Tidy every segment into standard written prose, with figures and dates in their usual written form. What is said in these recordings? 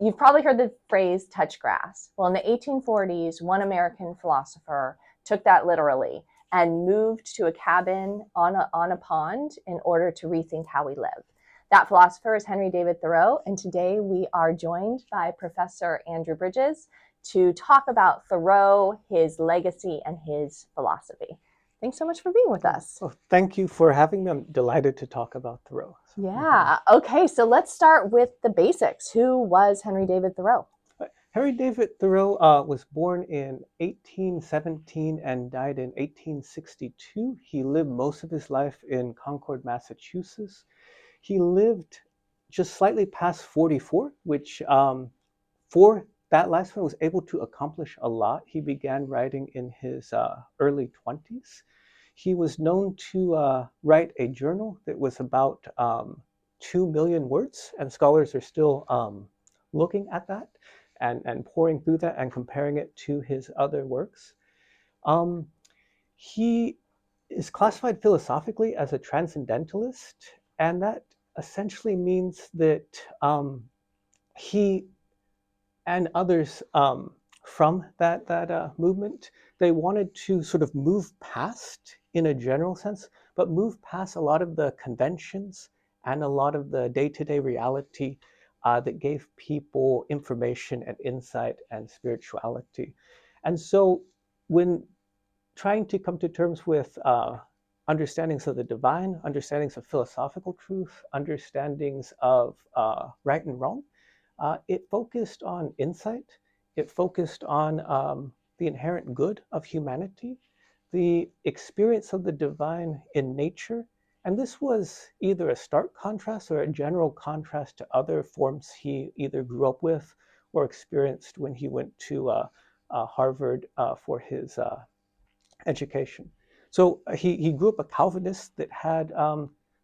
You've probably heard the phrase touch grass. Well, in the 1840s, one American philosopher took that literally and moved to a cabin on a pond in order to rethink how we live. That philosopher is Henry David Thoreau, and today we are joined by Professor Andrew Bridges to talk about Thoreau, his legacy, and his philosophy. Thanks so much for being with us. Well, thank you for having me. I'm delighted to talk about Thoreau. Yeah. Okay. So let's start with the basics. Who was Henry David Thoreau? Henry David Thoreau was born in 1817 and died in 1862. He lived most of his life in Concord, Massachusetts. He lived just slightly past 44, which for that lifespan was able to accomplish a lot. He began writing in his early 20s. He was known to write a journal that was about 2 million words, and scholars are still looking at that and pouring through that and comparing it to his other works. Um, he is classified philosophically as a transcendentalist, and that essentially means that he and others from that movement, they wanted to sort of move past, in a general sense, but move past a lot of the conventions and a lot of the day-to-day reality that gave people information and insight and spirituality. And so when trying to come to terms with understandings of the divine, understandings of philosophical truth, understandings of right and wrong, it focused on insight. It focused on the inherent good of humanity, the experience of the divine in nature. And this was either a stark contrast or a general contrast to other forms he either grew up with or experienced when he went to Harvard for his education. So he grew up a Calvinist that had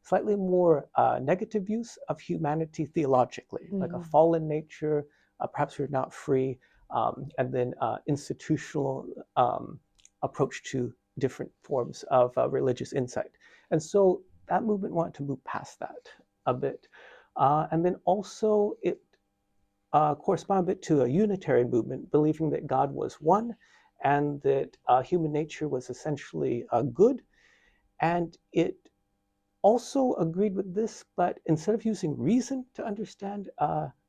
slightly more negative views of humanity theologically, like a fallen nature, perhaps we're not free, and then institutional approach to different forms of religious insight. And so that movement wanted to move past that a bit. And then also it correspond a bit to a Unitarian movement, believing that God was one and that human nature was essentially good. And it also agreed with this, but instead of using reason to understand,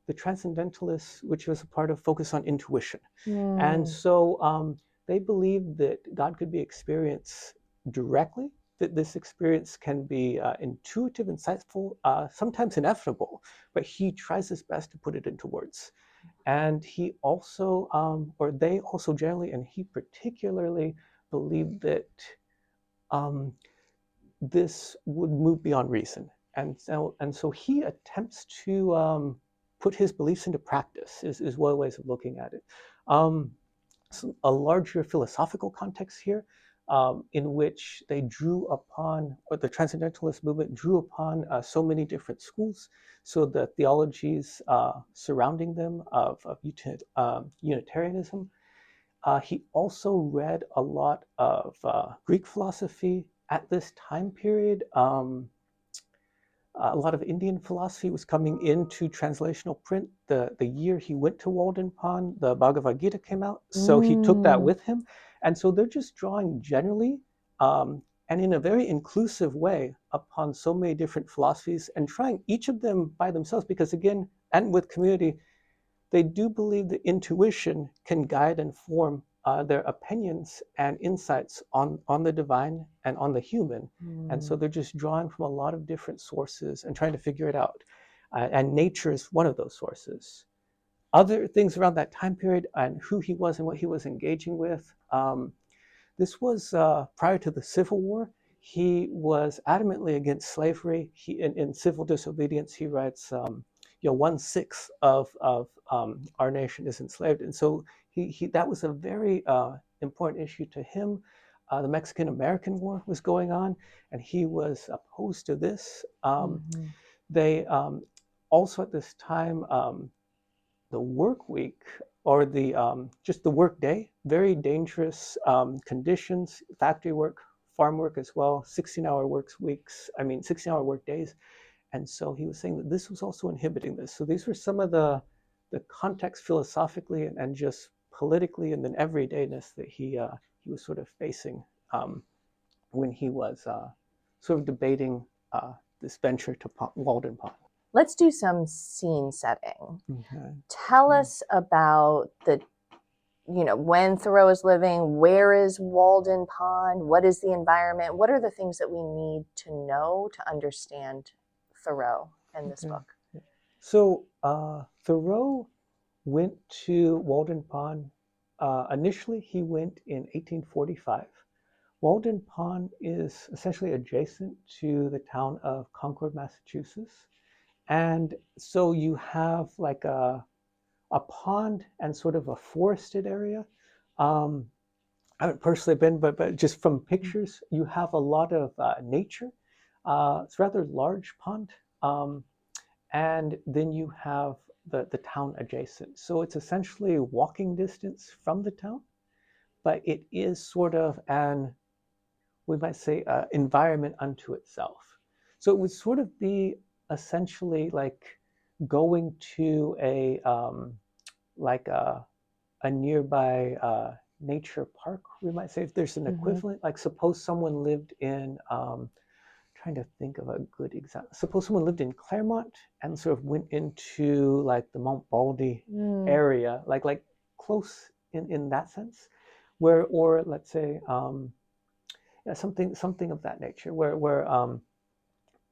the Transcendentalists, which was a part of, focus on intuition. And so they believed that God could be experienced directly, that this experience can be intuitive, insightful, sometimes ineffable, but he tries his best to put it into words. And he also, or they also generally, and he particularly believed that um, this would move beyond reason. And so he attempts to put his beliefs into practice, is one ways of looking at it. So a larger philosophical context here, in which they drew upon, or the Transcendentalist movement drew upon so many different schools. So the theologies surrounding them of Unitarianism. He also read a lot of Greek philosophy at this time period. A lot of Indian philosophy was coming into translational print. The year he went to Walden Pond, the Bhagavad Gita came out. So he took that with him. And so they're just drawing generally, and in a very inclusive way, upon so many different philosophies and trying each of them by themselves, because again, and with community, they do believe that intuition can guide and form their opinions and insights on the divine and on the human. And so they're just drawing from a lot of different sources and trying to figure it out. And nature is one of those sources. Other things around that time period and who he was and what he was engaging with. This was prior to the Civil War. He was adamantly against slavery. In Civil Disobedience, he writes, 1/6 of our nation is enslaved, and so that was a very important issue to him. The Mexican-American War was going on, and he was opposed to this. They also at this time, the work week, or the just the work day, very dangerous conditions, factory work, farm work as well, 16-hour weeks, 16-hour work days. And so he was saying that this was also inhibiting this. So these were some of the the context philosophically and just politically and then everydayness that he was sort of facing when he was sort of debating this venture to Walden Pond. Let's do some scene setting. Okay. Tell us about when Thoreau is living, where is Walden Pond? What is the environment? What are the things that we need to know to understand Thoreau and this book? So Thoreau went to Walden Pond. Initially, he went in 1845. Walden Pond is essentially adjacent to the town of Concord, Massachusetts. And so you have like a pond and sort of a forested area. I haven't personally been, but just from pictures, you have a lot of nature. It's a rather large pond. And then you have the town adjacent. So it's essentially walking distance from the town, but it is sort of we might say, environment unto itself. So it would sort of be essentially like going to a nearby nature park, we might say, if there's an equivalent. Like suppose someone lived in trying to think of a good example. Suppose someone lived in Claremont and sort of went into like the Mount Baldy area, like close in that sense, or let's say something of that nature, where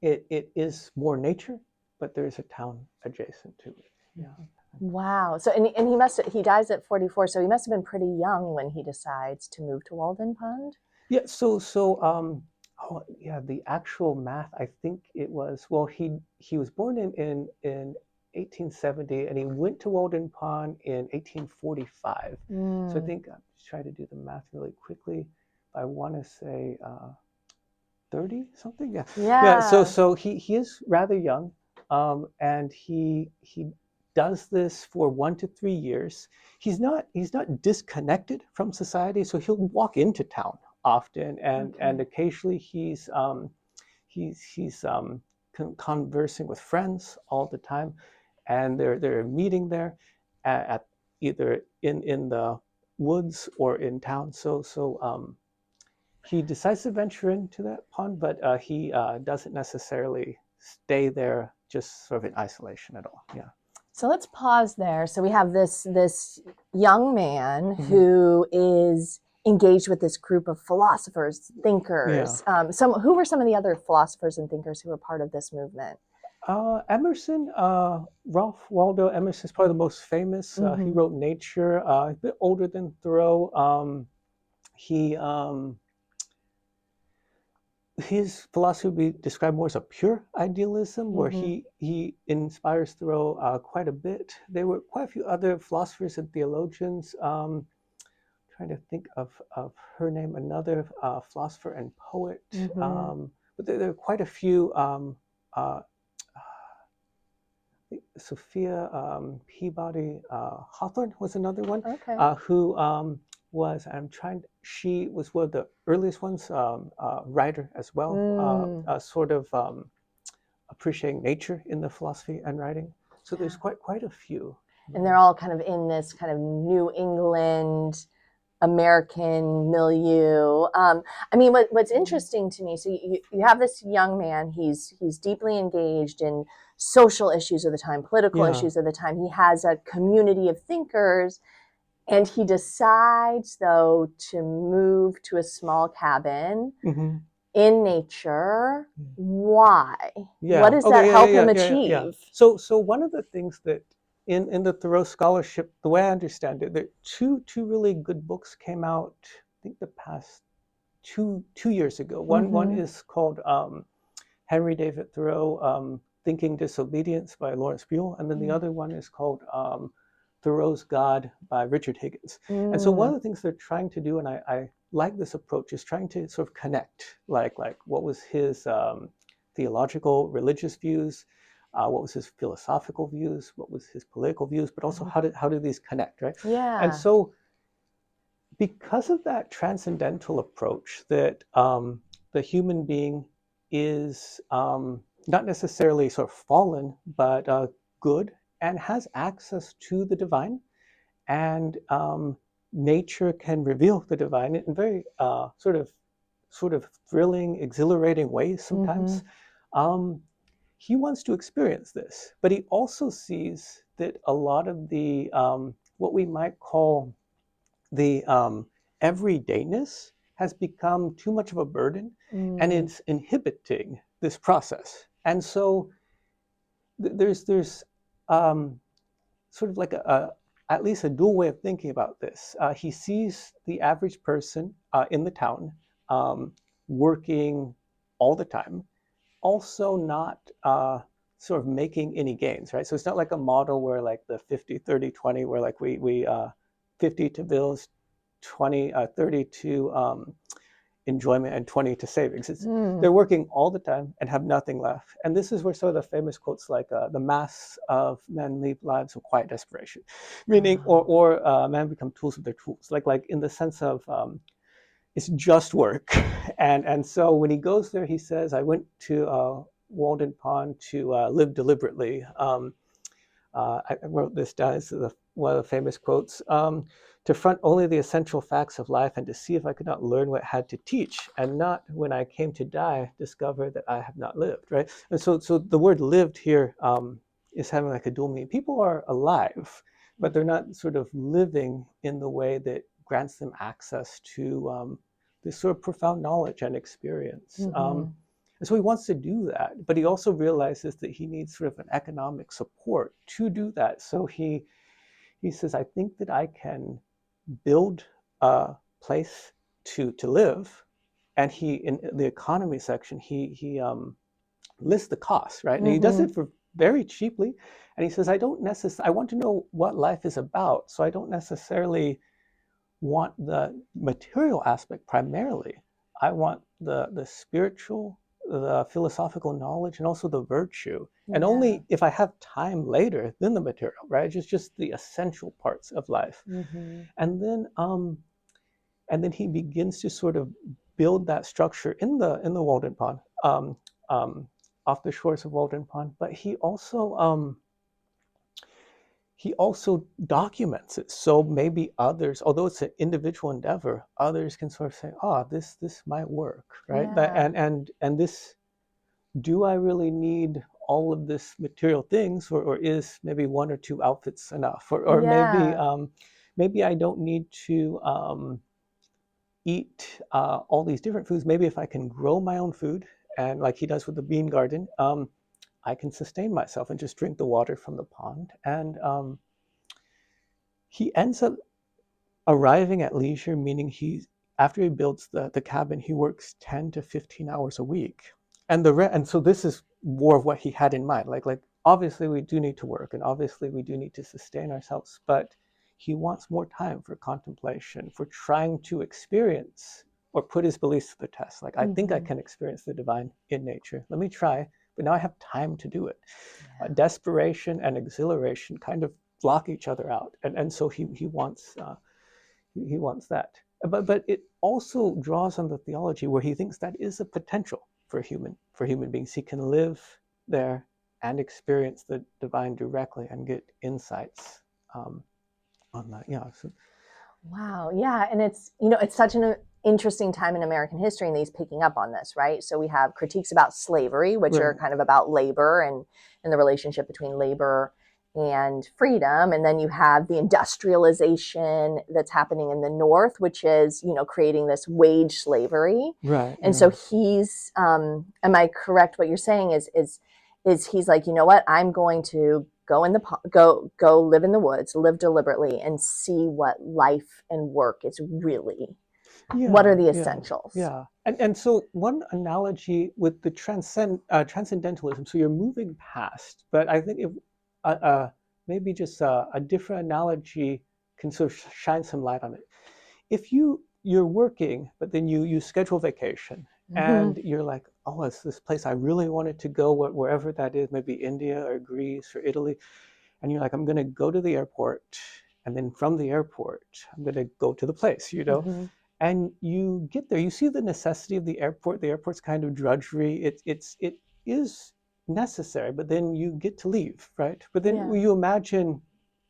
it is more nature, but there is a town adjacent to it. Yeah. Wow. So and he dies at 44, so he must have been pretty young when he decides to move to Walden Pond. Yeah. The actual math, I think it was, well, he was born in 1870 and he went to Walden Pond in 1845. So I think I'm just trying to do the math really quickly. I want to say 30 something. Yeah. So he is rather young, and he does this for 1 to 3 years. He's not disconnected from society, so he'll walk into town often, and occasionally he's conversing with friends all the time, and they're meeting there at either in the woods or in town. So he decides to venture into that pond, but he doesn't necessarily stay there just sort of in isolation at all. Yeah. So let's pause there. So we have this young man who is engaged with this group of philosophers, thinkers. Yeah. Who were some of the other philosophers and thinkers who were part of this movement? Emerson, Ralph Waldo Emerson is probably the most famous. He wrote Nature. A bit older than Thoreau. His philosophy would be described more as a pure idealism, where he inspires Thoreau quite a bit. There were quite a few other philosophers and theologians. Trying to think of her name, another philosopher and poet. But there are quite a few. Sophia Peabody Hawthorne was another one. Okay. Who she was one of the earliest ones, writer as well, sort of appreciating nature in the philosophy and writing. So there's quite a few. And they're all kind of in this kind of New England American milieu. What's interesting to me, so you have this young man, he's deeply engaged in social issues of the time, political issues of the time. He has a community of thinkers, and he decides, though, to move to a small cabin in nature. Why? Yeah. What does that help him achieve? Yeah. So one of the things that in the Thoreau scholarship, the way I understand it, that two really good books came out, I think the past two years ago. One is called Henry David Thoreau, Thinking Disobedience by Lawrence Buell, and then the other one is called Thoreau's God by Richard Higgins. And so one of the things they're trying to do, and I like this approach, is trying to sort of connect, like what was his theological, religious views, what was his philosophical views, what was his political views, but also how do these connect, right? Yeah. And so because of that transcendental approach, that the human being is not necessarily sort of fallen, but good and has access to the divine, and nature can reveal the divine in very sort of thrilling, exhilarating ways sometimes. He wants to experience this, but he also sees that a lot of the what we might call the everydayness has become too much of a burden, and it's inhibiting this process. And so there's sort of like at least a dual way of thinking about this. He sees the average person in the town working all the time, also not sort of making any gains, right? So it's not like a model where like the 50-30-20, where like we 50 to bills, 30 to enjoyment, and 20 to savings. They're working all the time and have nothing left. And this is where some of the famous quotes like the mass of men lead lives of quiet desperation, meaning or men become tools of their tools, like in the sense of it's just work. And so when he goes there, he says, I went to Walden Pond to live deliberately. I wrote this down. This is one of the famous quotes. To front only the essential facts of life, and to see if I could not learn what it had to teach, and not, when I came to die, discover that I have not lived, right? And so the word lived here is having like a dual meaning. People are alive, but they're not sort of living in the way that grants them access to this sort of profound knowledge and experience. And so he wants to do that, but he also realizes that he needs sort of an economic support to do that. So he says, I think that I can build a place to live. And he, in the economy section, he lists the costs, right? And he does it for very cheaply. And he says, I want to know what life is about. So I don't necessarily want the material aspect primarily. I want the spiritual, the philosophical knowledge, and also the virtue. And only if I have time later, then the material, right? Just the essential parts of life. And then he begins to sort of build that structure in the Walden Pond, off the shores of Walden Pond. But he also documents it. So maybe others, although it's an individual endeavor, others can sort of say, oh, this might work, right? And this, do I really need all of this material things, or is maybe one or two outfits enough? Or maybe I don't need to eat all these different foods. Maybe if I can grow my own food, and like he does with the bean garden, I can sustain myself and just drink the water from the pond. And he ends up arriving at leisure, meaning after he builds the cabin, he works 10 to 15 hours a week. And so this is more of what he had in mind. Like obviously we do need to work, and obviously we do need to sustain ourselves, but he wants more time for contemplation, for trying to experience or put his beliefs to the test. Like, I think I can experience the divine in nature. Let me try, but now I have time to do it. Desperation and exhilaration kind of block each other out, and so he wants that. But it also draws on the theology where he thinks that is a potential for human beings. He can live there and experience the divine directly and get insights on that. So. Wow. Yeah. And it's such an interesting time in American history, and he's picking up on this, right? So we have critiques about slavery, which are kind of about labor and the relationship between labor and freedom. And then you have the industrialization that's happening in the North, which is, creating this wage slavery. Right. And so he's, am I correct? What you're saying is he's like, you know what? I'm going to go live in the woods, live deliberately, and see what life and work is really. What are the essentials? And so one analogy with the transcendentalism, so you're moving past, but I think if maybe just a different analogy can sort of shine some light on it. If you're working, but then you schedule vacation, and you're like, oh, it's this place I really wanted to go, wherever that is, maybe India or Greece or Italy, and you're like, I'm going to go to the airport, and then from the airport, I'm going to go to the place, And you get there, you see the necessity of the airport. The airport's kind of drudgery. It is necessary, but then you get to leave, right? But then Yeah. you imagine,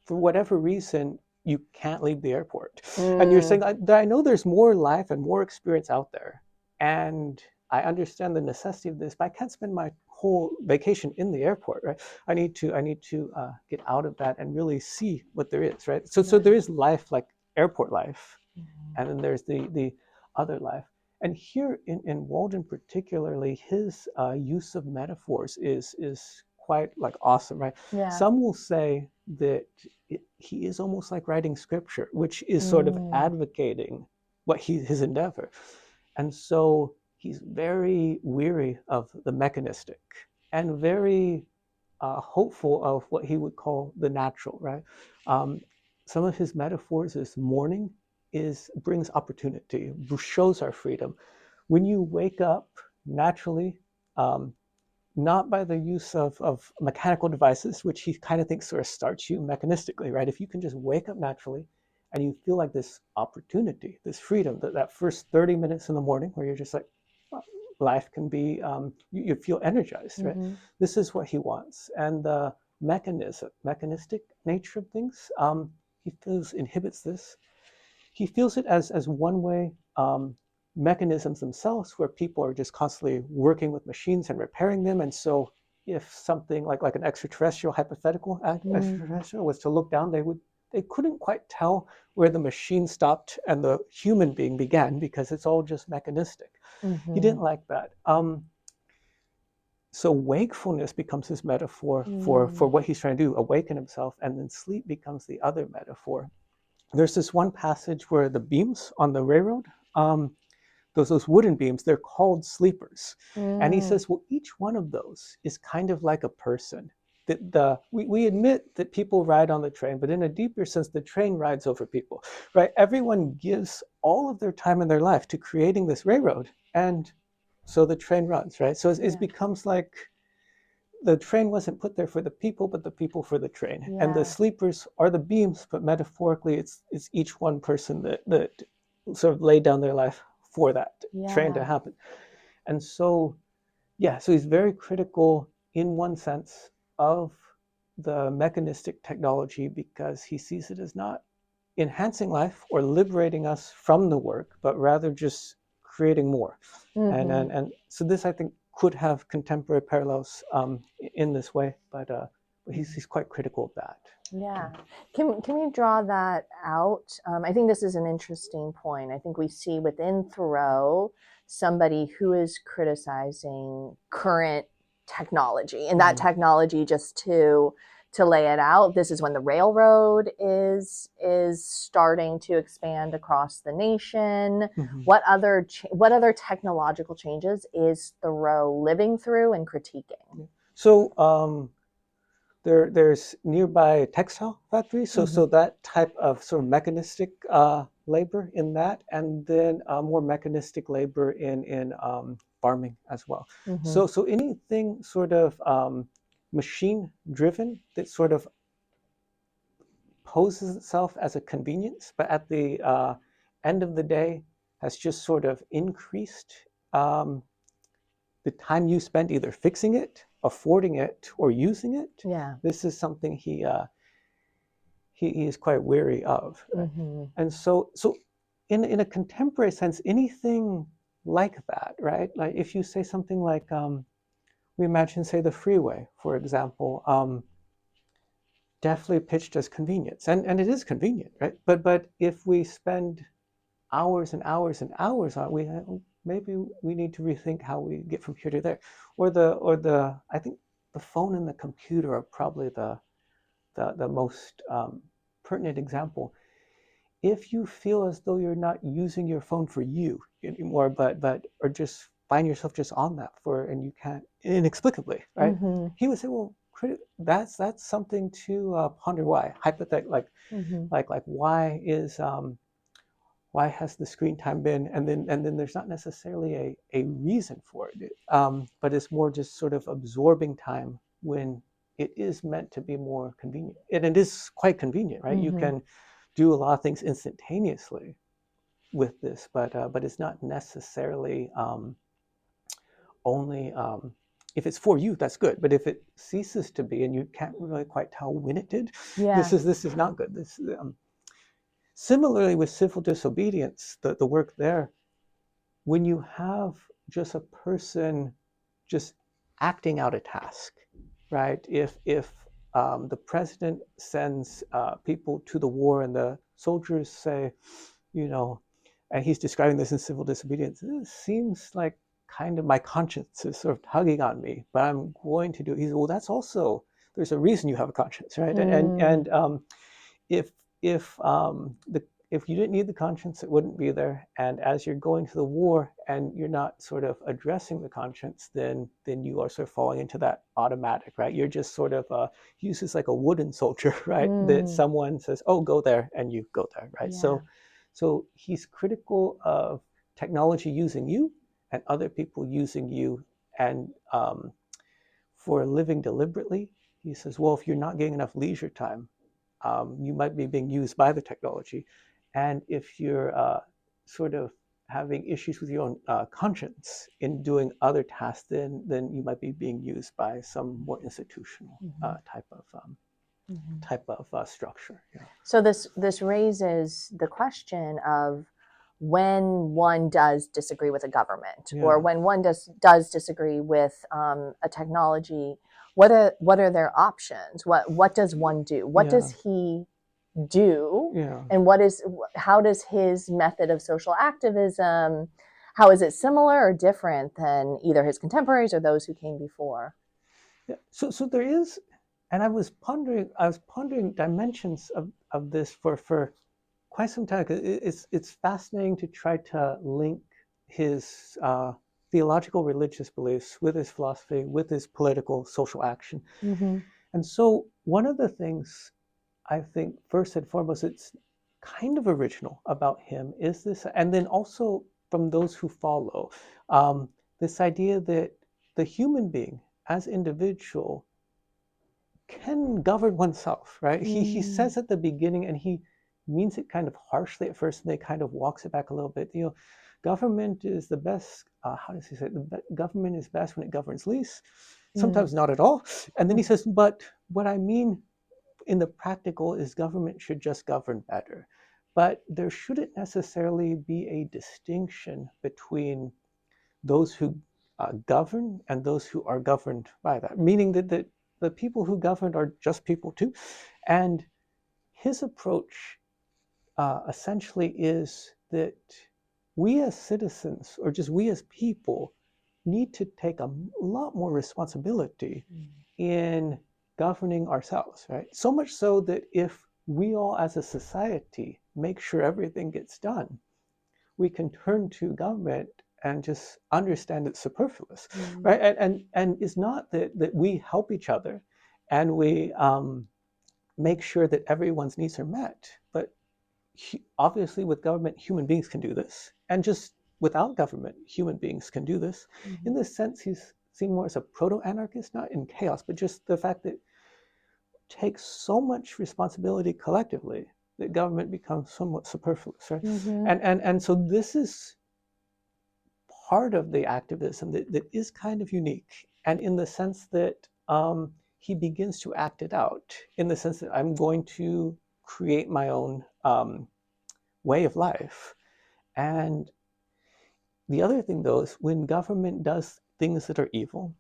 for whatever reason, you can't leave the airport. And you're Mm. saying, I know there's more life and more experience out there. And I understand the necessity of this, but I can't spend my whole vacation in the airport, right? I need to get out of that and really see what there is, right? So Yeah. there is life like airport life, Mhm. and then there's the other life. And here in Walden particularly, his use of metaphors is quite like awesome, right? Yeah. Some will say that he is almost like writing scripture, which is sort of Mm. advocating his endeavor. And so he's very weary of the mechanistic and very hopeful of what he would call the natural, right? Um, some of his metaphors is morning brings opportunity, shows our freedom. When you wake up naturally, um, not by the use of mechanical devices, which he kind of thinks sort of starts you mechanistically, right? If you can just wake up naturally and you feel like this opportunity, this freedom, that first 30 minutes in the morning where you're just like, well, life can be, you feel energized, right? Mm-hmm. This is what he wants. And the mechanistic nature of things, he feels inhibits this. He feels it as one way, mechanisms themselves where people are just constantly working with machines and repairing them. And so if something like an extraterrestrial, hypothetical Mm. extraterrestrial was to look down, they couldn't quite tell where the machine stopped and the human being began because it's all just mechanistic. He Mm-hmm. didn't like that. So wakefulness becomes his metaphor for Mm. what he's trying to do, awaken himself, and then sleep becomes the other metaphor. There's this one passage where the beams on the railroad, those wooden beams, they're called sleepers. And he Mm. says, well, each one of those is kind of like a person. We admit that people ride on the train, but in a deeper sense, the train rides over people, right? Everyone gives all of their time in their life to creating this railroad, and so the train runs, right? So it Yeah. becomes like the train wasn't put there for the people, but the people for the train. And the Yeah. sleepers are the beams, but metaphorically, it's each one person that sort of laid down their life for that train to Yeah. happen. And so, yeah, so he's very critical in one sense of the mechanistic technology because he sees it as not enhancing life or liberating us from the work, but rather just creating more. Mm-hmm. And so this, I think, could have contemporary parallels in this way, but he's quite critical of that. Yeah. Can we draw that out? I think this is an interesting point. I think we see within Thoreau somebody who is criticizing current technology, and that Mm-hmm. technology, just to lay it out, this is when the railroad is starting to expand across the nation. Mm-hmm. What other technological changes is Thoreau living through and critiquing? So there's nearby textile factories, Mm-hmm. so that type of sort of mechanistic labor in that, and then more mechanistic labor in farming as well. Mm-hmm. So anything sort of machine driven that sort of poses itself as a convenience, but at the end of the day has just sort of increased um, the time you spend either fixing it, affording it, or using it. Yeah. This is something he is quite weary of. Right? Mm-hmm. And so in a contemporary sense, anything like that, right? Like if you say something like, we imagine, say, the freeway, for example, definitely pitched as convenience, and it is convenient, right? But if we spend hours and hours and hours on it, maybe we need to rethink how we get from here to there, or the I think the phone and the computer are probably the most pertinent example. If you feel as though you're not using your phone for you anymore, but or just find yourself just on that for and you can't inexplicably, right? Mm-hmm. He would say, well, that's something to ponder. Why hypothetical, Mm-hmm. like why has the screen time been, and then there's not necessarily a reason for it, but it's more just sort of absorbing time when it is meant to be more convenient, and it is quite convenient, right? You Mm-hmm. can do a lot of things instantaneously with this, but it's not necessarily only if it's for you, that's good. But if it ceases to be, and you can't really quite tell when it did, Yeah. this is not good. Similarly with civil disobedience, the work there, when you have just a person just acting out a task, right? If the president sends people to the war and the soldiers say, you know, and he's describing this in civil disobedience, it seems like kind of my conscience is sort of tugging on me, but I'm going to do it. He's, well, that's also, there's a reason you have a conscience, right? And if the if you didn't need the conscience, it wouldn't be there. And as you're going to the war and you're not sort of addressing the conscience, then you are sort of falling into that automatic, right? You're just sort of uses like a wooden soldier, right? That someone says, "Oh, go there," and you go there, right? Yeah. So he's critical of technology using you and other people using you, and for living deliberately. He says, well, if you're not getting enough leisure time, you might be being used by the technology. And if you're sort of having issues with your own conscience in doing other tasks, then you might be being used by some more institutional type of structure. Yeah. So this raises the question of when one does disagree with a government, or when one does disagree with a technology, what are their options? What does one do? What does he do? And how does his method of social activism, how is it similar or different than either his contemporaries or those who came before? Yeah. So there is, and I was pondering dimensions of this for quite some time. It's fascinating to try to link his theological religious beliefs with his philosophy, with his political social action. And so one of the things I think first and foremost it's kind of original about him is this, and then also from those who follow, this idea that the human being as individual can govern oneself, right? He says at the beginning, and he means it kind of harshly at first, and then kind of walks it back a little bit. You know, government is the best. How does he say it? Government is best when it governs least. Sometimes not at all. And then he says, but what I mean in the practical is government should just govern better. But there shouldn't necessarily be a distinction between those who govern and those who are governed by that, meaning that the people who govern are just people too. And his approach essentially is that we as citizens, or just we as people, need to take a lot more responsibility in governing ourselves, right? So much so that if we all as a society make sure everything gets done, we can turn to government and just understand it's superfluous, right? And it's not that we help each other and we make sure that everyone's needs are met, but obviously with government, human beings can do this, and just without government, human beings can do this. In this sense, he's seen more as a proto-anarchist, not in chaos, but just the fact that it takes so much responsibility collectively that government becomes somewhat superfluous, right? And so this is part of the activism that is kind of unique, and in the sense that he begins to act it out, in the sense that I'm going to create my own way of life. And the other thing, though, is when government does things that are evil,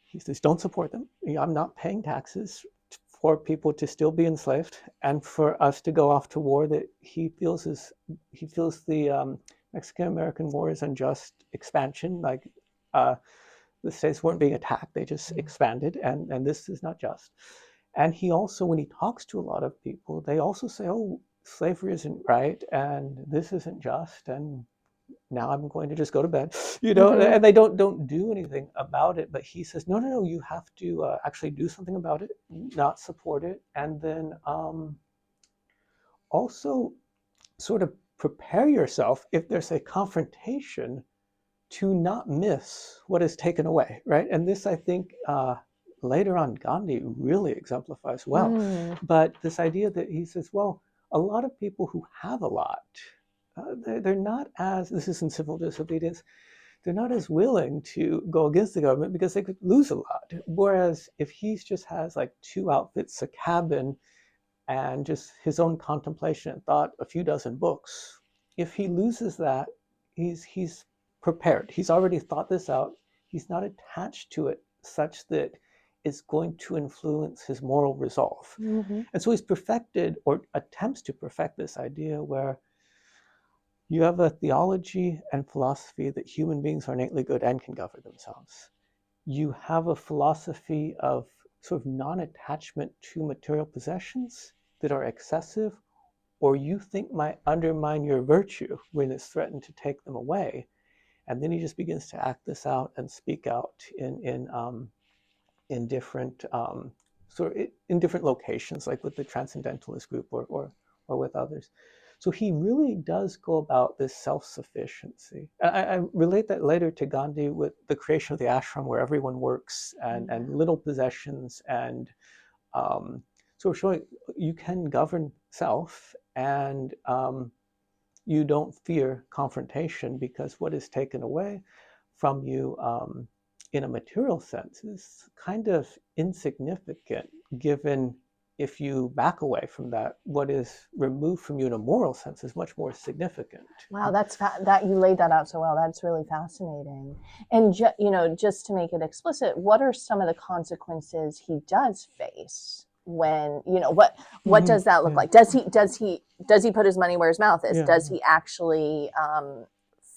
he says, don't support them. I'm not paying taxes for people to still be enslaved and for us to go off to war that he feels the Mexican-American War is unjust expansion. Like the states weren't being attacked, they just expanded, and this is not just. And he also, when he talks to a lot of people, they also say, oh, slavery isn't right, and this isn't just, and now I'm going to just go to bed, and they don't do anything about it. But he says, no, you have to actually do something about it, not support it, and then also sort of prepare yourself if there's a confrontation to not miss what is taken away, right? And this, I think, later on, Gandhi really exemplifies well. But this idea that he says, well, a lot of people who have a lot, they're not as, this is in civil disobedience, they're not as willing to go against the government because they could lose a lot. Whereas if he just has like 2 outfits, a cabin, and just his own contemplation and thought, a few dozen books, if he loses that, he's prepared. He's already thought this out. He's not attached to it such that it's going to influence his moral resolve. Mm-hmm. And so he's perfected, or attempts to perfect, this idea where you have a theology and philosophy that human beings are innately good and can govern themselves. You have a philosophy of sort of non-attachment to material possessions that are excessive, or you think might undermine your virtue when it's threatened to take them away. And then he just begins to act this out and speak out in different in different locations, like with the Transcendentalist group or with others. So he really does go about this self-sufficiency. I relate that later to Gandhi with the creation of the ashram, where everyone works and little possessions, and so showing you can govern self, and you don't fear confrontation, because what is taken away from you in a material sense is kind of insignificant, given if you back away from that, what is removed from you in a moral sense is much more significant. Wow, that you laid that out so well. That's really fascinating. And just to make it explicit, what are some of the consequences he does face? When what does that look like? Does he put his money where his mouth is? Does he actually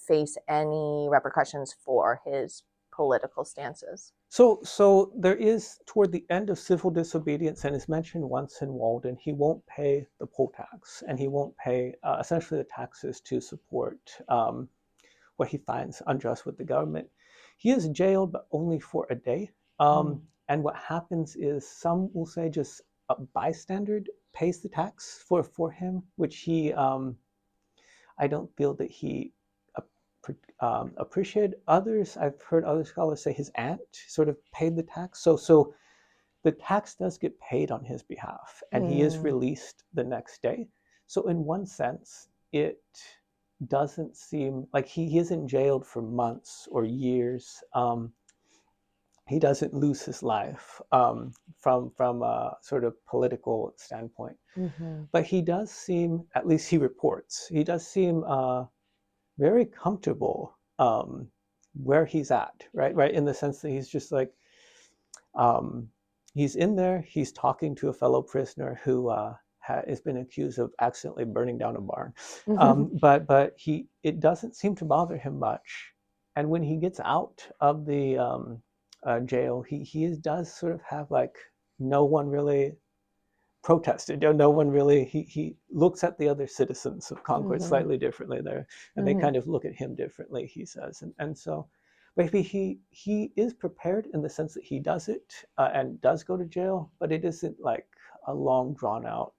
face any repercussions for his political stances? So there is, toward the end of civil disobedience, and is mentioned once in Walden, he won't pay the poll tax, and he won't pay essentially the taxes to support what he finds unjust with the government. He is jailed, but only for a day. And what happens is, some will say just a bystander pays the tax for him, which he, I don't feel that he appreciated. Others, I've heard other scholars say his aunt sort of paid the tax. So the tax does get paid on his behalf, and he is released the next day. So in one sense, it doesn't seem like he isn't jailed for months or years. He doesn't lose his life from a sort of political standpoint. But he does seem, at least he reports, he does seem very comfortable where he's at, right? In the sense that he's just like, he's in there, he's talking to a fellow prisoner who has been accused of accidentally burning down a barn. But it doesn't seem to bother him much. And when he gets out of the jail, he does sort of have like, no one really protested. No one really, he looks at the other citizens of Concord slightly differently there, and they kind of look at him differently, he says. And so maybe he is prepared in the sense that he does it and does go to jail, but it isn't like a long drawn out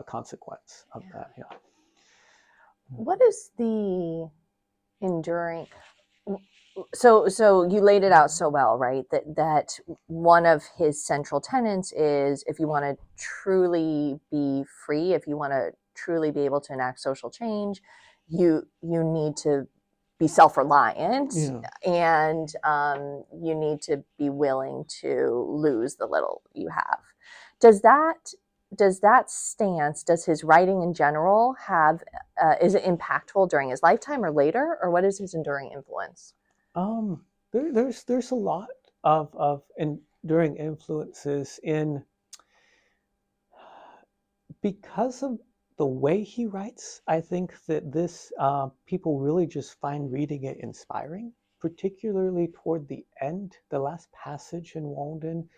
consequence of that. Yeah. What is the enduring? So you laid it out so well, right? That one of his central tenets is, if you want to truly be free, if you want to truly be able to enact social change, you need to be self-reliant, and you need to be willing to lose the little you have. Does that stance, does his writing in general have, is it impactful during his lifetime or later, or what is his enduring influence? There's a lot of enduring influences in, because of the way he writes. I think that this people really just find reading it inspiring, particularly toward the end, the last passage in Walden,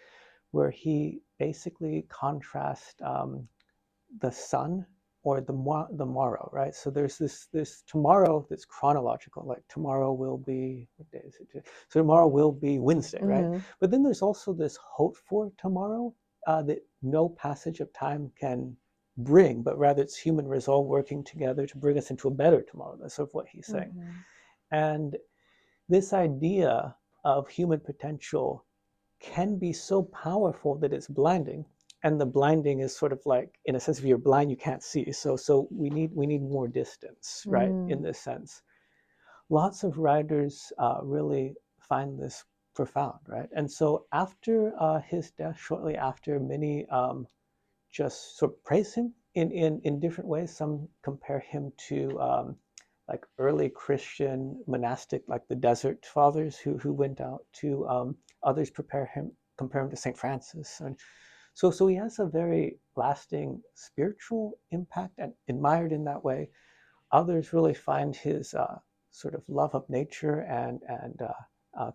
where he basically contrasts the sun or the morrow, right? So there's this tomorrow that's chronological, like tomorrow will be, what day is it? So tomorrow will be Wednesday, right? But then there's also this hope for tomorrow that no passage of time can bring, but rather it's human resolve working together to bring us into a better tomorrow. That's sort of what he's saying. And this idea of human potential can be so powerful that it's blinding. And the blinding is sort of like, in a sense, if you're blind, you can't see. So we need more distance, right? In this sense. lots of writers really find this profound, right? And so after his death, shortly after, many just sort of praise him in different ways. Some compare him to like early Christian monastic, like the Desert Fathers who went out to. Others compare him to Saint Francis, and so he has a very lasting spiritual impact and admired in that way. Others really find his sort of love of nature and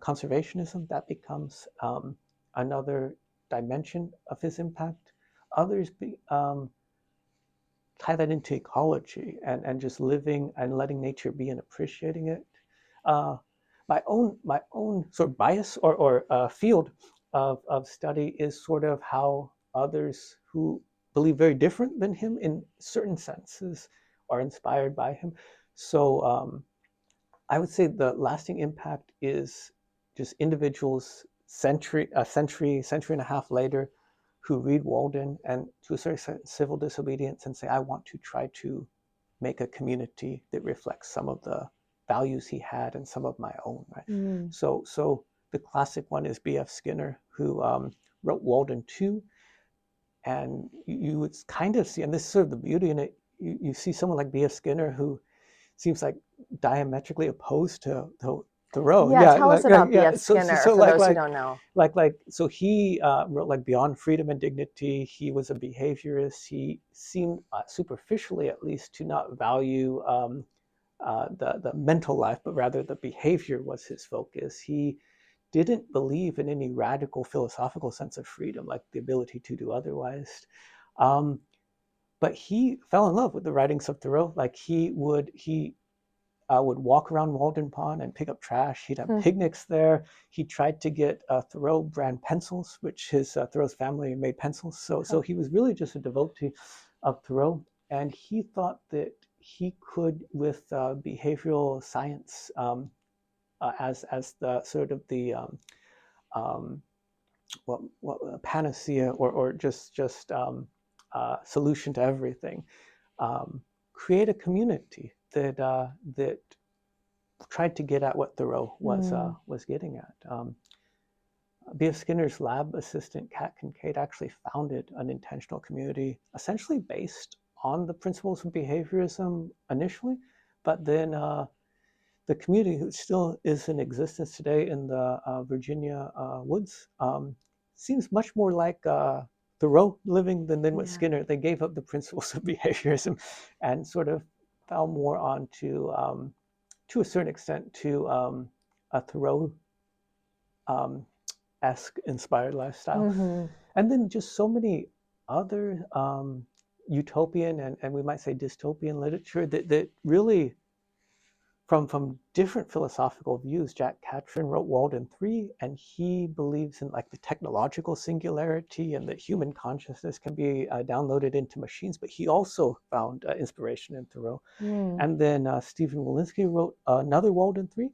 conservationism that becomes another dimension of his impact. Others tie that into ecology and just living and letting nature be and appreciating it. Uh, my own sort of bias or field of study is sort of how others who believe very different than him in certain senses are inspired by him. So I would say the lasting impact is just individuals century and a half later who read Walden and to a certain extent civil disobedience and say, I want to try to make a community that reflects some of the values he had and some of my own. Right. So the classic one is B.F. Skinner, who wrote Walden 2. And you would kind of see, and this is sort of the beauty in it, you see someone like B.F. Skinner who seems like diametrically opposed to Thoreau. Yeah, tell us about Yeah. B.F. Skinner for those who don't know. So he wrote like Beyond Freedom and Dignity. He was a behaviorist. He seemed superficially, at least, to not value the mental life, but rather the behavior was his focus. He didn't believe in any radical philosophical sense of freedom, like the ability to do otherwise. But he fell in love with the writings of Thoreau. Like he would walk around Walden Pond and pick up trash. He'd have picnics there. He tried to get Thoreau brand pencils, which Thoreau's family made pencils. So he was really just a devotee of Thoreau, and he thought that he could, with behavioral science as the sort of the panacea or just solution to everything, create a community that tried to get at what Thoreau was getting at. B.F. Skinner's lab assistant, Kat Kincaid, actually founded an intentional community essentially based on the principles of behaviorism initially, but then the community, which still is in existence today in the Virginia woods, seems much more like Thoreau living than what Skinner. They gave up the principles of behaviorism and sort of fell more onto, to a certain extent, to a Thoreau esque inspired lifestyle. And then just so many other utopian and we might say dystopian literature that really, from different philosophical views. Jack Catron wrote Walden 3, and he believes in like the technological singularity and that human consciousness can be downloaded into machines. But he also found inspiration in Thoreau. And then Stephen Walensky wrote another Walden 3,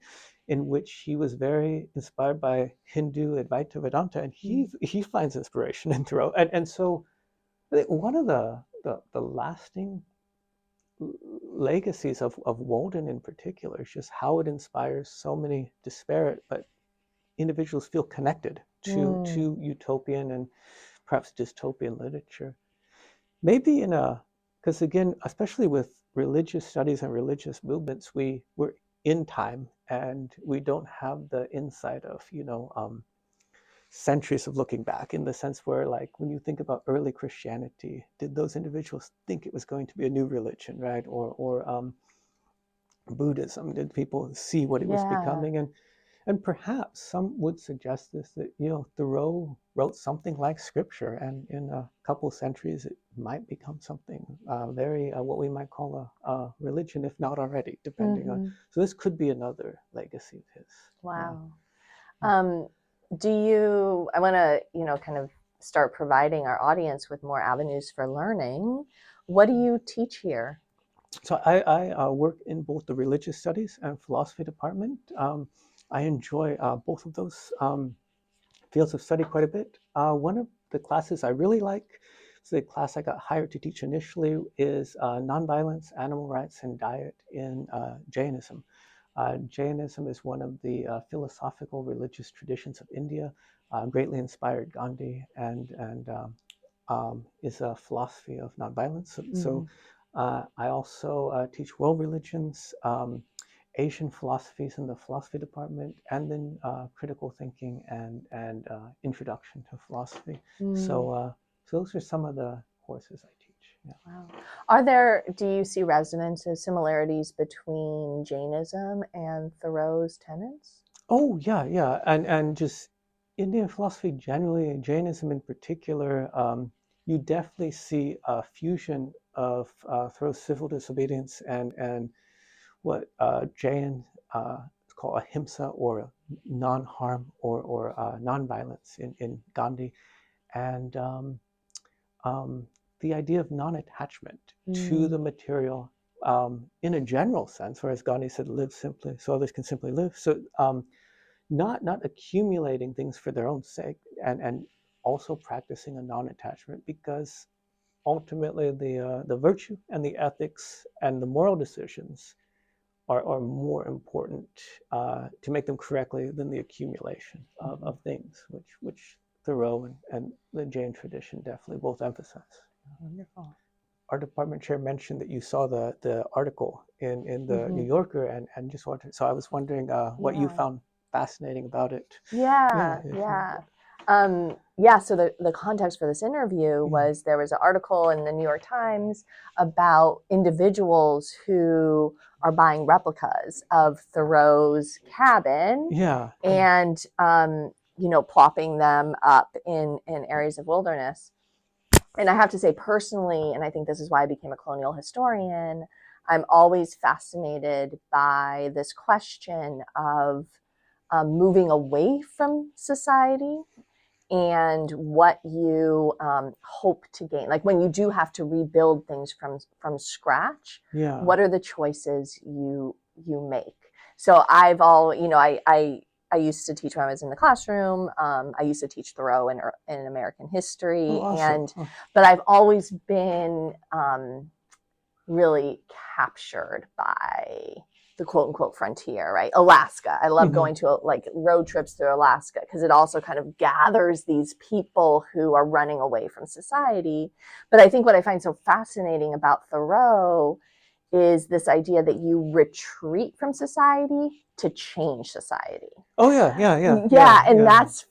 in which he was very inspired by Hindu Advaita Vedanta, and he finds inspiration in Thoreau. And so I think one of the lasting legacies of Walden in particular is just how it inspires so many disparate but individuals feel connected to utopian and perhaps dystopian literature. Maybe because again, especially with religious studies and religious movements, we're in time and we don't have the insight of centuries of looking back, in the sense where, like, when you think about early Christianity, did those individuals think it was going to be a new religion, right? Or Buddhism, did people see what it was becoming? And perhaps some would suggest this, that Thoreau wrote something like scripture, and in a couple centuries it might become something very what we might call a religion, if not already, depending on. So this could be another legacy of his. Wow. I want to, kind of start providing our audience with more avenues for learning. What do you teach here? So I work in both the religious studies and philosophy department. I enjoy both of those fields of study quite a bit. One of the classes I really like, so the class I got hired to teach initially, is Nonviolence, Animal Rights, and Diet in Jainism. Jainism is one of the philosophical religious traditions of India, greatly inspired Gandhi, and is a philosophy of nonviolence. So I also teach world religions, Asian philosophies in the philosophy department, and then critical thinking and introduction to philosophy. So those are some of the courses I teach. Yeah. Wow. Do you see resonances, similarities between Jainism and Thoreau's tenets? Oh yeah, yeah, and just Indian philosophy generally, and Jainism in particular, you definitely see a fusion of Thoreau's civil disobedience and what Jain call ahimsa or non-harm or non-violence in Gandhi, and the idea of non-attachment to the material in a general sense, whereas Gandhi said, "Live simply, so others can simply live." So not accumulating things for their own sake, and also practicing a non-attachment, because ultimately the virtue and the ethics and the moral decisions are more important to make them correctly than the accumulation of things, which Thoreau and the Jain tradition definitely both emphasize. Wonderful. Our department chair mentioned that you saw the article in the New Yorker, and just wanted, so I was wondering what you found fascinating about it. Yeah. So the context for this interview was there was an article in the New York Times about individuals who are buying replicas of Thoreau's cabin. And plopping them up in areas of wilderness. And I have to say personally, and I think this is why I became a colonial historian, I'm always fascinated by this question of moving away from society and what you hope to gain. Like when you do have to rebuild things from scratch, what are the choices you make? So I used to teach when I was in the classroom. I used to teach Thoreau in American history, but I've always been really captured by the quote unquote frontier, right? Alaska. I love going to road trips through Alaska because it also kind of gathers these people who are running away from society. But I think what I find so fascinating about Thoreau is this idea that you retreat from society to change society. And that's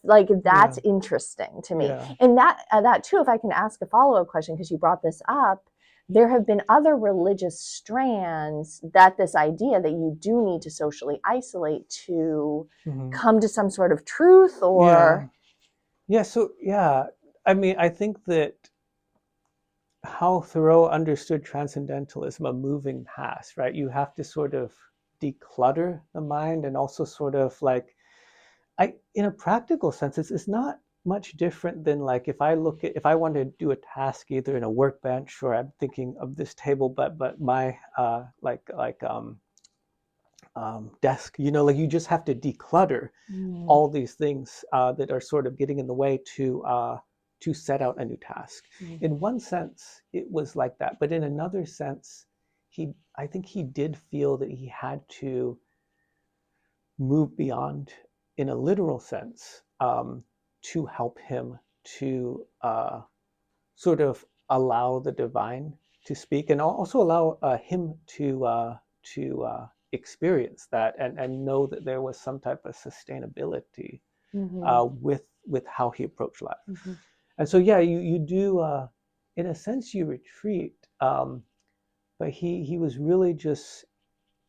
interesting to me. And that too, if I can ask a follow-up question, because you brought this up, there have been other religious strands that this idea that you do need to socially isolate to come to some sort of truth or... I mean, I think that how Thoreau understood transcendentalism, a moving past, right? You have to sort of declutter the mind, and also sort of in a practical sense, it's not much different than if I want to do a task either in a workbench, or I'm thinking of this table, but my desk, you just have to declutter all these things that are sort of getting in the way to set out a new task. In one sense, it was like that, but in another sense, I think he did feel that he had to move beyond, in a literal sense, to help him to sort of allow the divine to speak, and also allow him to experience that, and know that there was some type of sustainability with how he approached life. And so you do, in a sense, you retreat, but he was really just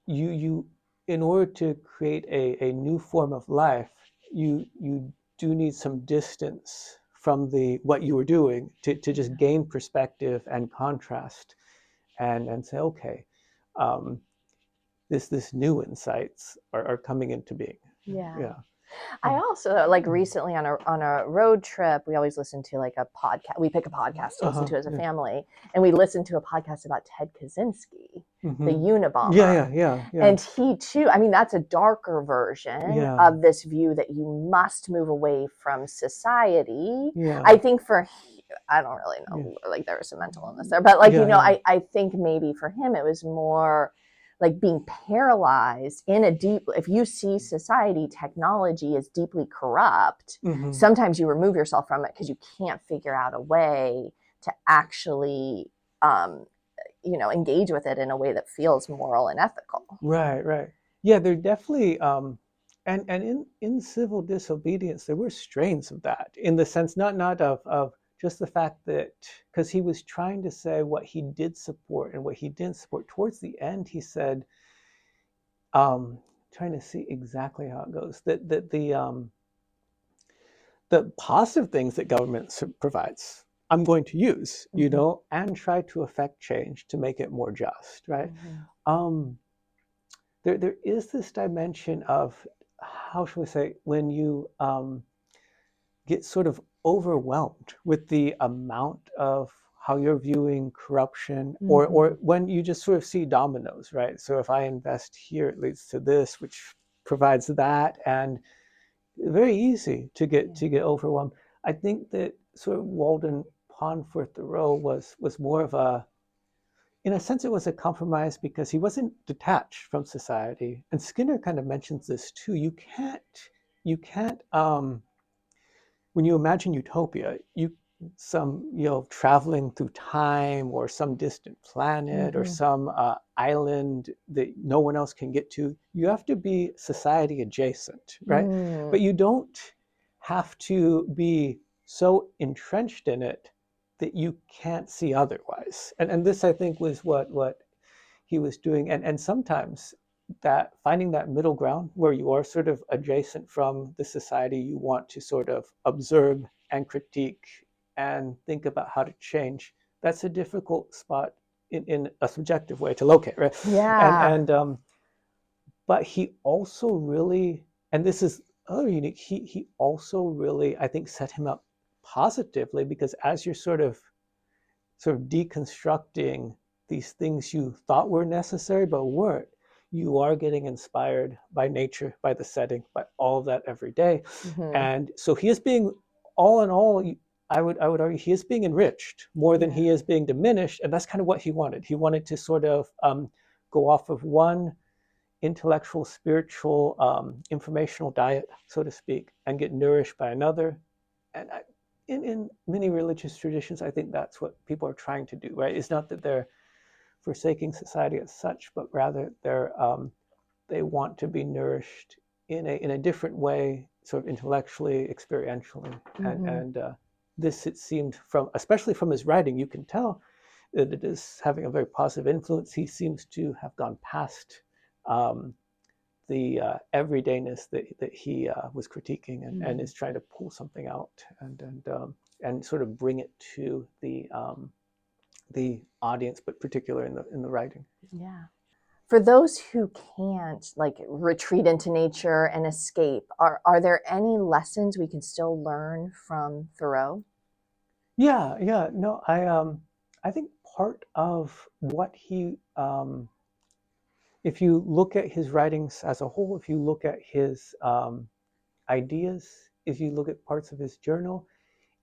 you in order to create a new form of life, you do need some distance from what you were doing to just gain perspective and contrast, and say, okay, this new insights are coming into being. I also recently on a road trip, we always listen to a podcast. We pick a podcast to listen to as a family, and we listened to a podcast about Ted Kaczynski, the Unabomber. And he too, I mean, that's a darker version of this view that you must move away from society. I think I don't really know, there was some mental illness there, but I think maybe for him it was more like being paralyzed in a deep, if you see society, technology is deeply corrupt, sometimes you remove yourself from it because you can't figure out a way to actually engage with it in a way that feels moral and ethical. Right. Yeah, they're definitely and in civil disobedience there were strains of that, in the sense not of just the fact that, because he was trying to say what he did support and what he didn't support. Towards the end he said, trying to see exactly how it goes, that the positive things that government provides I'm going to use, and try to affect change to make it more just, right? There is this dimension of, how should we say, when you get sort of overwhelmed with the amount of how you're viewing corruption, or when you just sort of see dominoes, right? So if I invest here, it leads to this, which provides that, and very easy to get overwhelmed. I think that sort of Walden Pond for Thoreau was more of a, in a sense, it was a compromise because he wasn't detached from society. And Skinner kind of mentions this too. You can't, when you imagine utopia, traveling through time, or some distant planet, or some island that no one else can get to, you have to be society adjacent, right? But you don't have to be so entrenched in it that you can't see otherwise. And this, I think, was what he was doing. And sometimes that finding that middle ground where you are sort of adjacent from the society you want to sort of observe and critique and think about how to change, that's a difficult spot in a subjective way to locate, right? Yeah. And but he also really, and this is other unique, he also really, I think, set him up positively, because as you're sort of deconstructing these things you thought were necessary but weren't, you are getting inspired by nature, by the setting, by all of that every day. And so he is being, all in all, I would argue, he is being enriched more than he is being diminished. And that's kind of what he wanted. He wanted to sort of go off of one intellectual, spiritual, informational diet, so to speak, and get nourished by another. And in many religious traditions, I think that's what people are trying to do, right? It's not that they're forsaking society as such, but rather they want to be nourished in a different way, sort of intellectually, experientially. And this, it seemed, especially from his writing, you can tell that it is having a very positive influence. He seems to have gone past the everydayness that he was critiquing, and is trying to pull something out and sort of bring it to the audience, but particularly in the writing. Yeah. For those who can't like retreat into nature and escape, are there any lessons we can still learn from Thoreau? Yeah. No, I think part of what he, if you look at his writings as a whole, if you look at his ideas, if you look at parts of his journal,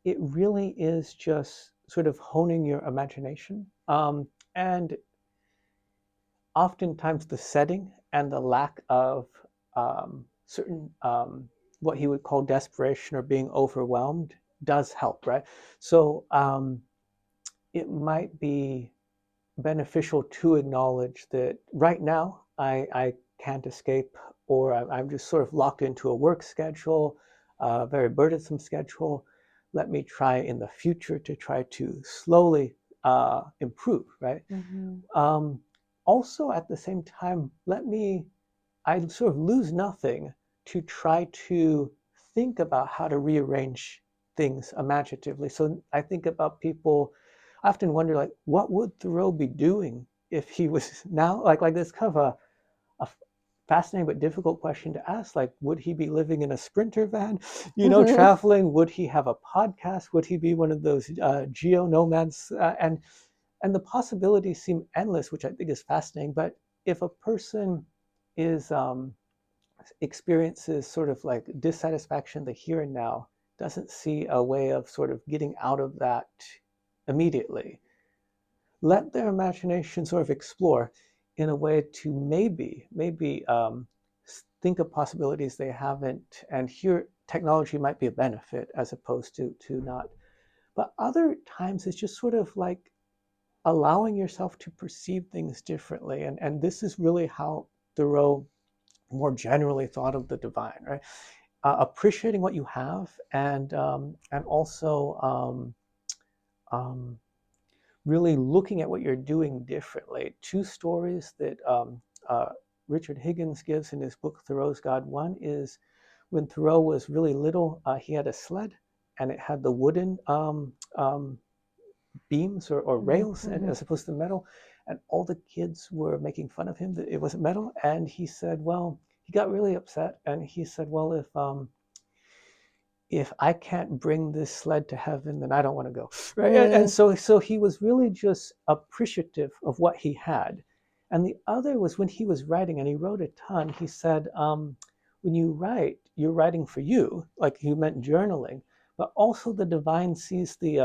it really is just sort of honing your imagination. And oftentimes the setting and the lack of certain, what he would call desperation or being overwhelmed, does help, right? So it might be beneficial to acknowledge that right now I can't escape, or I'm just sort of locked into a work schedule, a very burdensome schedule. Let me try in the future to try to slowly improve, right? Also, at the same time, I sort of lose nothing to try to think about how to rearrange things imaginatively. So I think about people, I often wonder, like, what would Thoreau be doing if he was now, like this kind of a fascinating but difficult question to ask. Like, would he be living in a Sprinter van, traveling? Would he have a podcast? Would he be one of those geo nomads? And the possibilities seem endless, which I think is fascinating. But if a person is experiences sort of like dissatisfaction, the here and now, doesn't see a way of sort of getting out of that immediately, let their imagination sort of explore. in a way to maybe think of possibilities they haven't, and here technology might be a benefit as opposed to not. But other times it's just sort of like allowing yourself to perceive things differently, and this is really how Thoreau more generally thought of the divine, right? Appreciating what you have, and also really looking at what you're doing differently. Two stories that Richard Higgins gives in his book Thoreau's God. One is when Thoreau was really little, he had a sled, and it had the wooden beams or rails, and as opposed to metal, and all the kids were making fun of him that it wasn't metal, and he said, well, he got really upset, and he said, well, if I can't bring this sled to heaven, then I don't want to go. Right? And so he was really just appreciative of what he had. And the other was when he was writing, and he wrote a ton, he said, when you write, you're writing for you, like he meant journaling, but also the divine sees the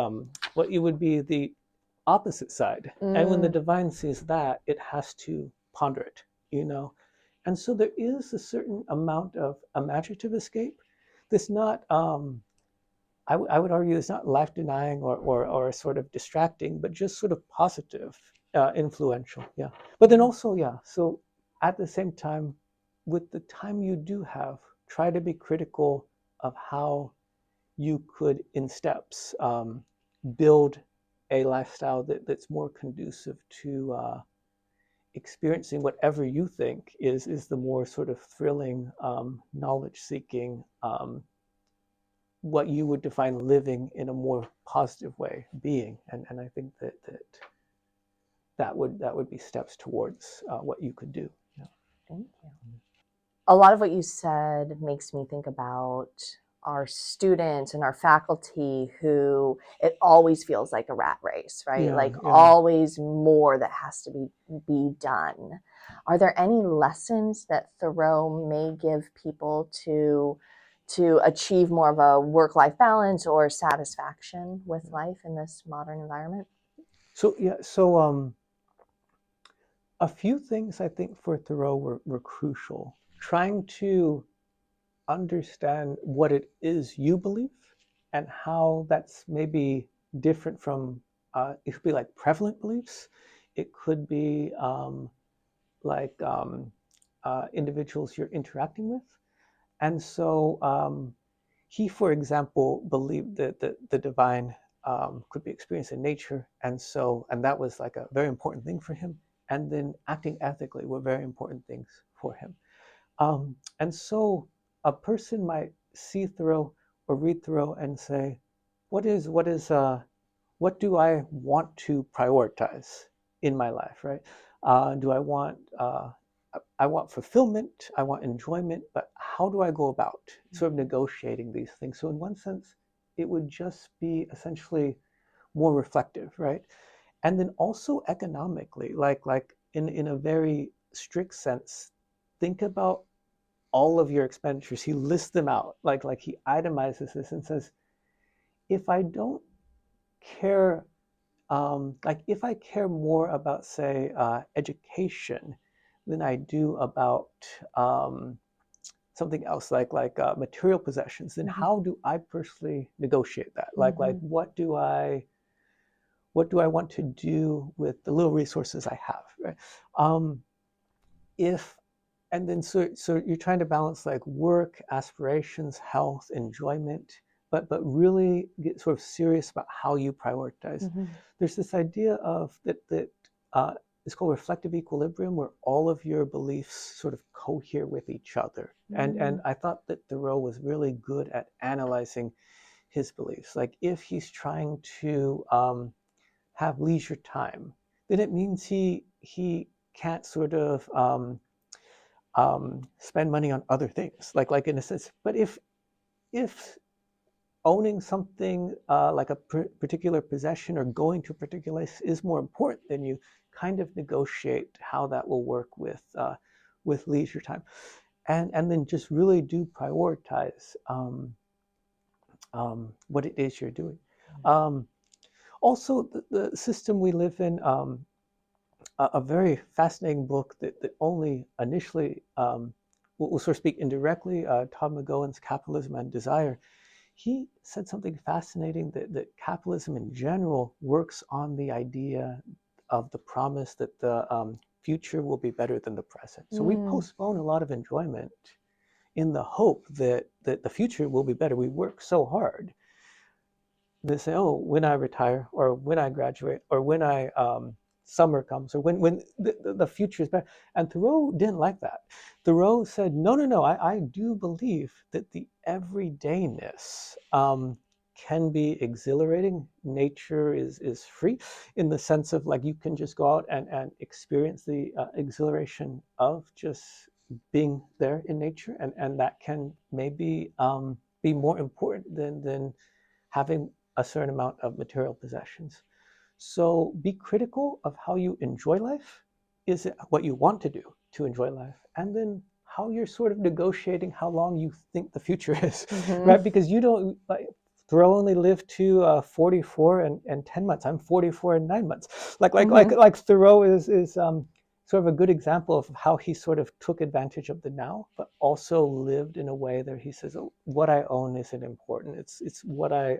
what you would be the opposite side. And when the divine sees that, it has to ponder it, you know. And so there is a certain amount of imaginative escape that's not I would argue it's not life denying or sort of distracting, but just sort of positive, influential. Yeah. But then also, yeah. So at the same time, with the time you do have, try to be critical of how you could, in steps, build a lifestyle that's more conducive to experiencing whatever you think is the more sort of thrilling, knowledge-seeking, what you would define living in a more positive way, being, and I think that would be steps towards what you could do. Yeah. Thank you. A lot of what you said makes me think about our students and our faculty who it always feels like a rat race, right? Yeah, like yeah. always more that has to be done. Are there any lessons that Thoreau may give people to achieve more of a work-life balance or satisfaction with life in this modern environment? So yeah, a few things I think for Thoreau were crucial. Trying to understand what it is you believe and how that's maybe different from, it could be like prevalent beliefs. It could be like individuals you're interacting with. And so he, for example, believed that the divine could be experienced in nature. And that was like a very important thing for him. And then acting ethically were very important things for him. And so a person might see Thoreau or read Thoreau and say, what do I want to prioritize in my life, right? Do I want fulfillment, I want enjoyment, but how do I go about sort of negotiating these things? So in one sense, it would just be essentially more reflective, right? And then also economically, like in a very strict sense, think about all of your expenditures. He lists them out, like he itemizes this and says, if I don't care, like if I care more about, say, education than I do about something else, like material possessions, then how do I personally negotiate that? Like what do I want to do with the little resources I have, right? If and then so you're trying to balance like work, aspirations, health, enjoyment, but really get sort of serious about how you prioritize. There's this idea of that it's called reflective equilibrium, where all of your beliefs sort of cohere with each other. And I thought that Thoreau was really good at analyzing his beliefs. Like if he's trying to have leisure time, then it means he can't sort of spend money on other things, like in a sense. But if owning something like a particular possession or going to a particular place is more important, then you kind of negotiate how that will work with leisure time, and then just really do prioritize what it is you're doing. Also, the system we live in, a very fascinating book that only initially will sort of speak indirectly. Todd McGowan's Capitalism and Desire. He said something fascinating that capitalism in general works on the idea of the promise that the future will be better than the present. So we postpone a lot of enjoyment in the hope that the future will be better. We work so hard. They say, oh, when I retire, or when I graduate, or when I summer comes, or when the future is better. And Thoreau didn't like that. Thoreau said, no, I do believe that the everydayness can be exhilarating. Nature is free in the sense of like you can just go out and experience the exhilaration of just being there in nature, and that can maybe be more important than having a certain amount of material possessions. So be critical of how you enjoy life. Is it what you want to do to enjoy life? And then how you're sort of negotiating how long you think the future is, right? Because you don't, like, Thoreau only lived to 44 and 10 months. I'm 44 and 9 months. Like Thoreau is sort of a good example of how he sort of took advantage of the now, but also lived in a way that he says, oh, what I own isn't important. It's what I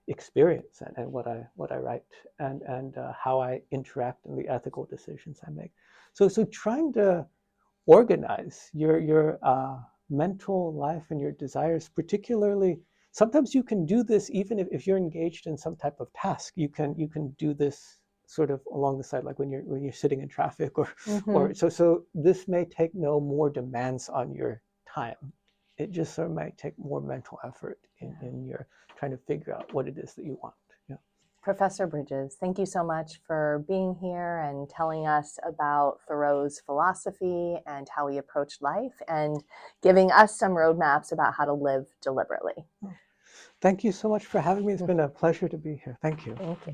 experience and what I write and how I interact and the ethical decisions I make. So trying to organize your mental life and your desires, particularly. Sometimes you can do this even if you're engaged in some type of task. You can do this sort of along the side, like when you're sitting in traffic or so this may take no more demands on your time. It just sort of might take more mental effort in your trying to figure out what it is that you want. Yeah. Professor Bridges, thank you so much for being here and telling us about Thoreau's philosophy and how he approached life and giving us some roadmaps about how to live deliberately. Thank you so much for having me. It's been a pleasure to be here. Thank you. Thank you.